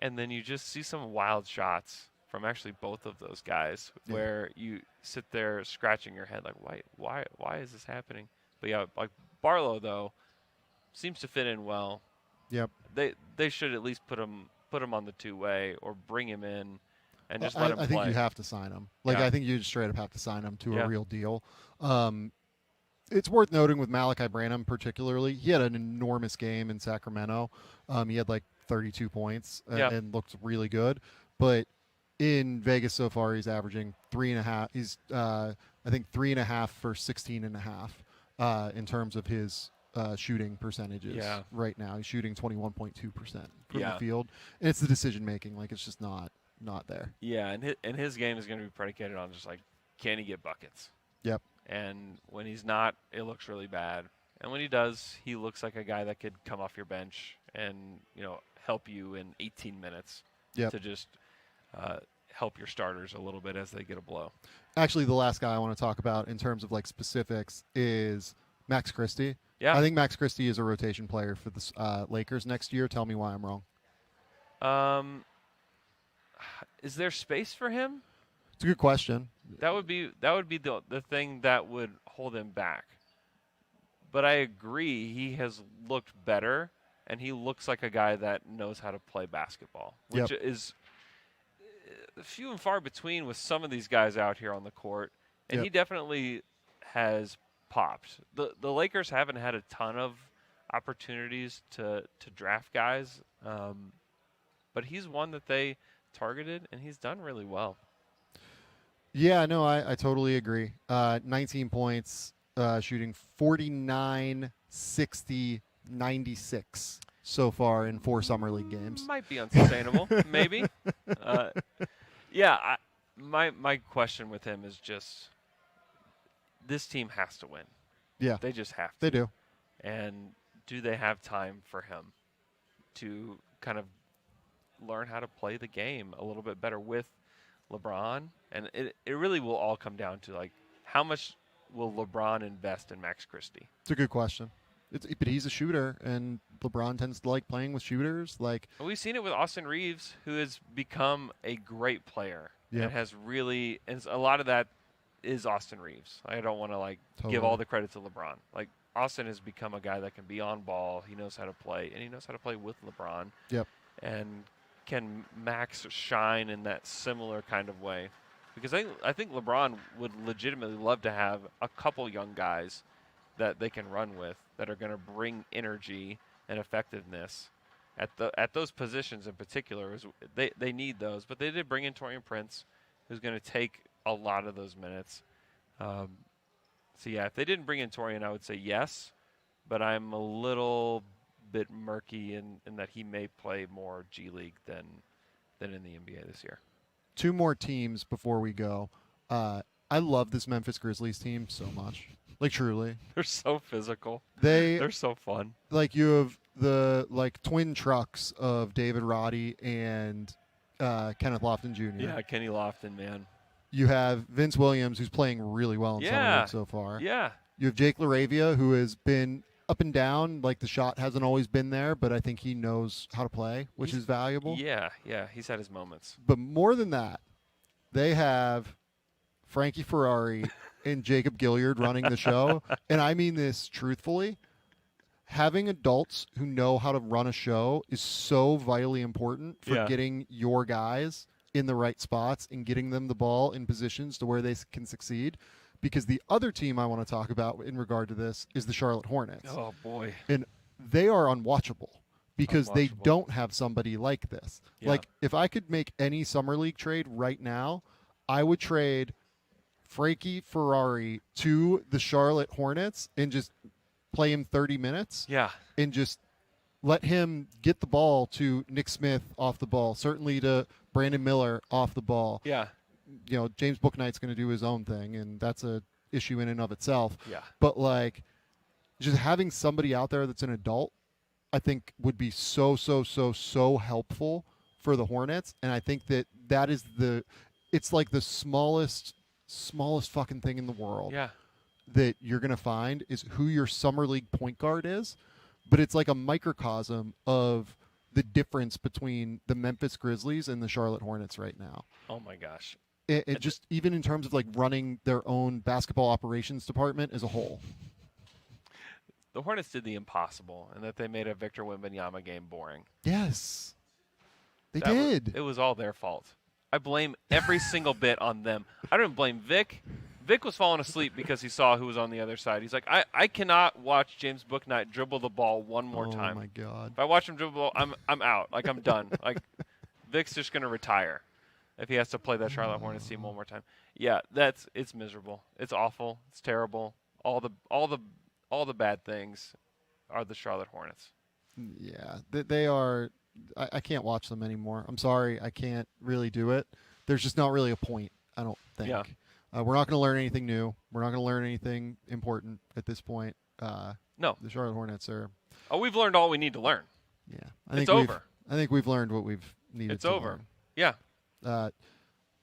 And then you just see some wild shots from actually both of those guys where you sit there scratching your head like, why is this happening? But yeah, like Barlow, though, seems to fit in well. Yep. They should at least put him on the two-way or bring him in and just let him play. I think you have to sign him. Like, I think you just straight up have to sign him to a real deal. It's worth noting with Malachi Branham particularly, he had an enormous game in Sacramento. He had like 32 points and looked really good. But in Vegas so far, he's averaging 3.5. He's, I think, 3.5 for 16.5 in terms of his shooting percentages right now. He's shooting 21.2% from the field. And it's the decision-making. Like, it's just not there. Yeah, and his game is going to be predicated on just, like, can he get buckets? Yep. And when he's not, it looks really bad. And when he does, he looks like a guy that could come off your bench and, you know, help you in 18 minutes to just help your starters a little bit as they get a blow. Actually, the last guy I want to talk about in terms of, like, specifics is Max Christie. Yeah. I think Max Christie is a rotation player for the Lakers next year. Tell me why I'm wrong. Is there space for him? It's a good question. That would be the thing that would hold him back. But I agree, he has looked better, and he looks like a guy that knows how to play basketball, which is few and far between with some of these guys out here on the court. And he definitely has popped. The Lakers haven't had a ton of opportunities to draft guys, but he's one that they targeted, and he's done really well. Yeah, no, I totally agree. 19 points, shooting 49, 60, 96 so far in 4 Summer League games. Might be unsustainable, maybe. Yeah, my question with him is just this team has to win. Yeah. They just have to. They do. And do they have time for him to kind of learn how to play the game a little bit better with LeBron? And it really will all come down to, like, how much will LeBron invest in Max Christie? It's a good question. But he's a shooter, and LeBron tends to like playing with shooters. Like, we've seen it with Austin Reeves, who has become a great player. Yep. And has really – and a lot of that is Austin Reeves. I don't want to, give all the credit to LeBron. Like, Austin has become a guy that can be on ball. He knows how to play, and he knows how to play with LeBron. Yep. And can Max shine in that similar kind of way? Because I think LeBron would legitimately love to have a couple young guys that they can run with that are going to bring energy and effectiveness at those positions in particular. They need those, but they did bring in Taurean Prince, who's going to take a lot of those minutes. So, yeah, if they didn't bring in Taurean, I would say yes, but I'm a little bit murky in that he may play more G League than in the NBA this year. Two more teams before we go. I love this Memphis Grizzlies team so much. Like, truly. They're so physical. They're so fun. Like, you have the, like, twin trucks of David Roddy and Kenneth Lofton Jr. Yeah, Kenny Lofton, man. You have Vince Williams, who's playing really well in Summer League so far. Yeah. You have Jake LaRavia, who has been up and down. Like, the shot hasn't always been there, but I think he knows how to play, which is valuable. Yeah. He's had his moments. But more than that, they have Frankie Ferrari and Jacob Gilliard running the show. And I mean this truthfully. Having adults who know how to run a show is so vitally important for getting your guys in the right spots and getting them the ball in positions to where they can succeed. Because the other team I want to talk about in regard to this is the Charlotte Hornets. Oh, boy. And they are unwatchable because they don't have somebody like this. Yeah. Like, if I could make any Summer League trade right now, I would trade Frankie Ferrari to the Charlotte Hornets and just play him 30 minutes. Yeah. And just let him get the ball to Nick Smith off the ball, certainly to Brandon Miller off the ball. Yeah. You know, James Bouknight's going to do his own thing, and that's a issue in and of itself. Yeah. But, like, just having somebody out there that's an adult, I think would be so helpful for the Hornets. And I think that is it's like the smallest fucking thing in the world. Yeah. That you're going to find is who your Summer League point guard is. But it's like a microcosm of the difference between the Memphis Grizzlies and the Charlotte Hornets right now. Oh, my gosh. It just, even in terms of, like, running their own basketball operations department as a whole. The Hornets did the impossible, and that they made a Victor Wembanyama game boring. Yes. They did. It was all their fault. I blame every single bit on them. I don't blame Vic. Vic was falling asleep because he saw who was on the other side. He's like, I cannot watch James Bouknight dribble the ball one more time. Oh, my God. If I watch him dribble, I'm out. Like, I'm done. Like, Vic's just going to retire if he has to play that Charlotte Hornets team one more time. Yeah, it's miserable. It's awful. It's terrible. All the bad things are the Charlotte Hornets. Yeah, they are. I can't watch them anymore. I'm sorry, I can't really do it. There's just not really a point, I don't think. Yeah. We're not going to learn anything new. We're not going to learn anything important at this point. No. The Charlotte Hornets are. Oh, we've learned all we need to learn. Yeah. It's over. I think we've learned what we've needed It's to over. learn. Yeah.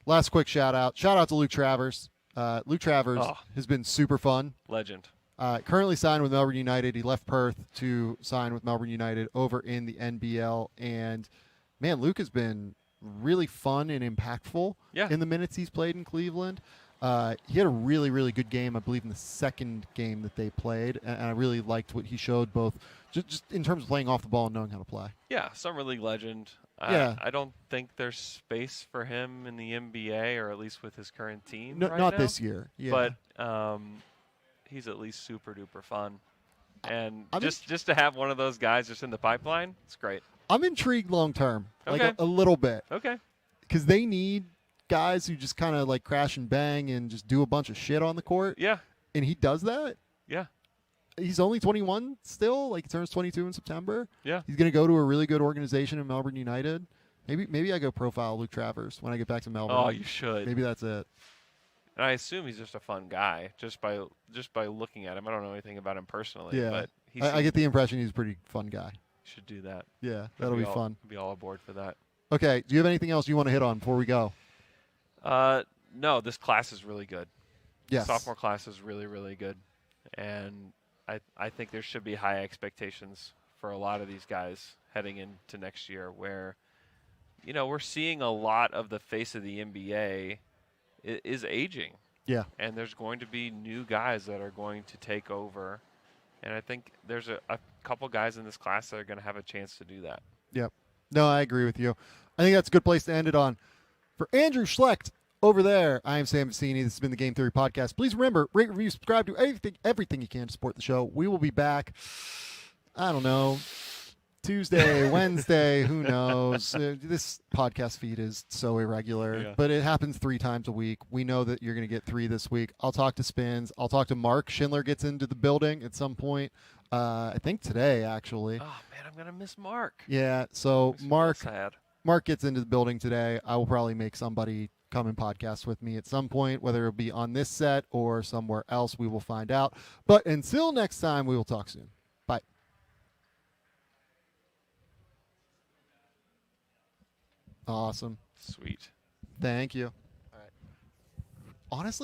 Last quick shout out. Shout out to Luke Travers. Luke Travers has been super fun. Legend. Currently signed with Melbourne United. He left Perth to sign with Melbourne United over in the NBL. And, man, Luke has been really fun and impactful in the minutes he's played in Cleveland. He had a really, really good game, I believe, in the second game that they played. And I really liked what he showed, both just in terms of playing off the ball and knowing how to play. Yeah, Summer League legend. Yeah. I don't think there's space for him in the NBA, or at least with his current team No, right not now. this year. Yeah. But he's at least super duper fun. And just to have one of those guys just in the pipeline, it's great. I'm intrigued long term, Okay. like a little bit. Okay. Because they need guys who just kind of like crash and bang and just do a bunch of shit on the court. Yeah. And he does that. Yeah. He's only 21 still. Like, he turns 22 in September. Yeah. He's going to go to a really good organization in Melbourne United. Maybe I go profile Luke Travers when I get back to Melbourne. Oh, you should. Maybe that's it. And I assume he's just a fun guy, just by looking at him. I don't know anything about him personally, Yeah, but I get the impression he's a pretty fun guy. Should do that. Yeah, that'll be fun. Be all aboard for that. Okay, do you have anything else you want to hit on before we go? No, this class is really good. Yes. Sophomore class is really, really good. And I think there should be high expectations for a lot of these guys heading into next year where, we're seeing a lot of the face of the NBA is aging. Yeah. And there's going to be new guys that are going to take over. And I think there's a couple guys in this class that are going to have a chance to do that. Yep. No, I agree with you. I think that's a good place to end it on. For Andrew Schlecht over there, I am Sam Vecenie. This has been the Game Theory Podcast. Please remember, rate, review, subscribe to everything you can to support the show. We will be back, I don't know, Tuesday, Wednesday, who knows. This podcast feed is so irregular, but it happens 3 times a week. We know that you're going to get 3 this week. I'll talk to Spins. I'll talk to Mark. Schindler gets into the building at some point. I think today, actually. Oh, man, I'm going to miss Mark. Yeah, so Mark gets into the building today. I will probably make somebody come and podcast with me at some point, whether it'll be on this set or somewhere else. We will find out. But until next time, we will talk soon. Bye. Awesome. Sweet. Thank you. All right. Honestly,